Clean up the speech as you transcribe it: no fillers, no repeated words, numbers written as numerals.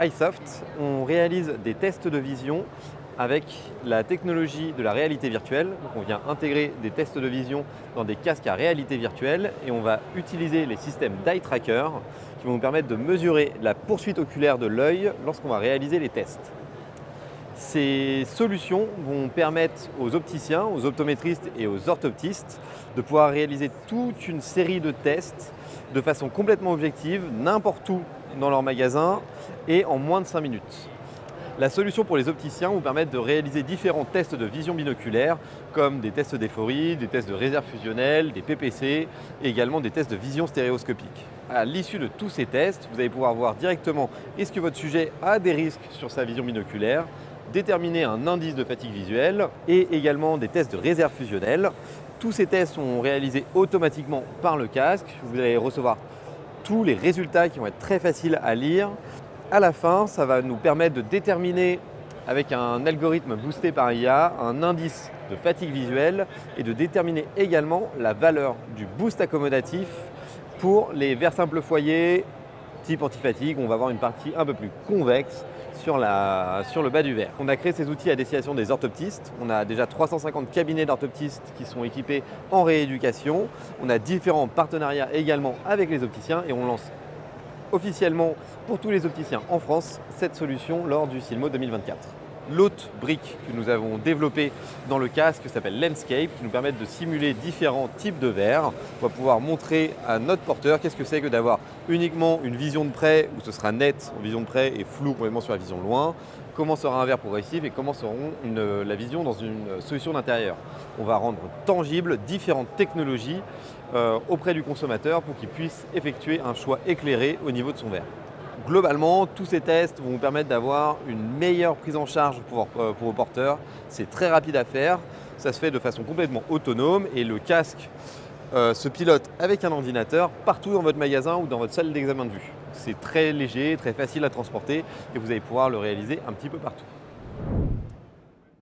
iSoft, on réalise des tests de vision avec la technologie de la réalité virtuelle. Donc on vient intégrer des tests de vision dans des casques à réalité virtuelle et on va utiliser les systèmes d'eye tracker qui vont nous permettre de mesurer la poursuite oculaire de l'œil lorsqu'on va réaliser les tests. Ces solutions vont permettre aux opticiens, aux optométristes et aux orthoptistes de pouvoir réaliser toute une série de tests de façon complètement objective, n'importe où dans leur magasin et en moins de 5 minutes. La solution pour les opticiens vous permet de réaliser différents tests de vision binoculaire comme des tests d'éphorie, des tests de réserve fusionnelle, des PPC et également des tests de vision stéréoscopique. À l'issue de tous ces tests, vous allez pouvoir voir directement est-ce que votre sujet a des risques sur sa vision binoculaire, déterminer un indice de fatigue visuelle et également des tests de réserve fusionnelle. Tous ces tests sont réalisés automatiquement par le casque. Vous allez recevoir tous les résultats qui vont être très faciles à lire. À la fin, ça va nous permettre de déterminer avec un algorithme boosté par IA un indice de fatigue visuelle et de déterminer également la valeur du boost accommodatif pour les verres simples foyer type antifatigue. On va avoir une partie un peu plus convexe sur le bas du verre. On a créé ces outils à destination des orthoptistes. On a déjà 350 cabinets d'orthoptistes qui sont équipés en rééducation. On a différents partenariats également avec les opticiens et on lance officiellement pour tous les opticiens en France cette solution lors du Silmo 2024. L'autre brique que nous avons développée dans le casque s'appelle Landscape, qui nous permet de simuler différents types de verres. On va pouvoir montrer à notre porteur qu'est-ce que c'est que d'avoir uniquement une vision de près où ce sera net en vision de près et flou complètement sur la vision de loin, comment sera un verre progressif et comment sera la vision dans une solution d'intérieur. On va rendre tangible différentes technologies auprès du consommateur pour qu'il puisse effectuer un choix éclairé au niveau de son verre. Globalement, tous ces tests vont vous permettre d'avoir une meilleure prise en charge pour vos porteurs. C'est très rapide à faire, ça se fait de façon complètement autonome et le casque se pilote avec un ordinateur partout dans votre magasin ou dans votre salle d'examen de vue. C'est très léger, très facile à transporter et vous allez pouvoir le réaliser un petit peu partout.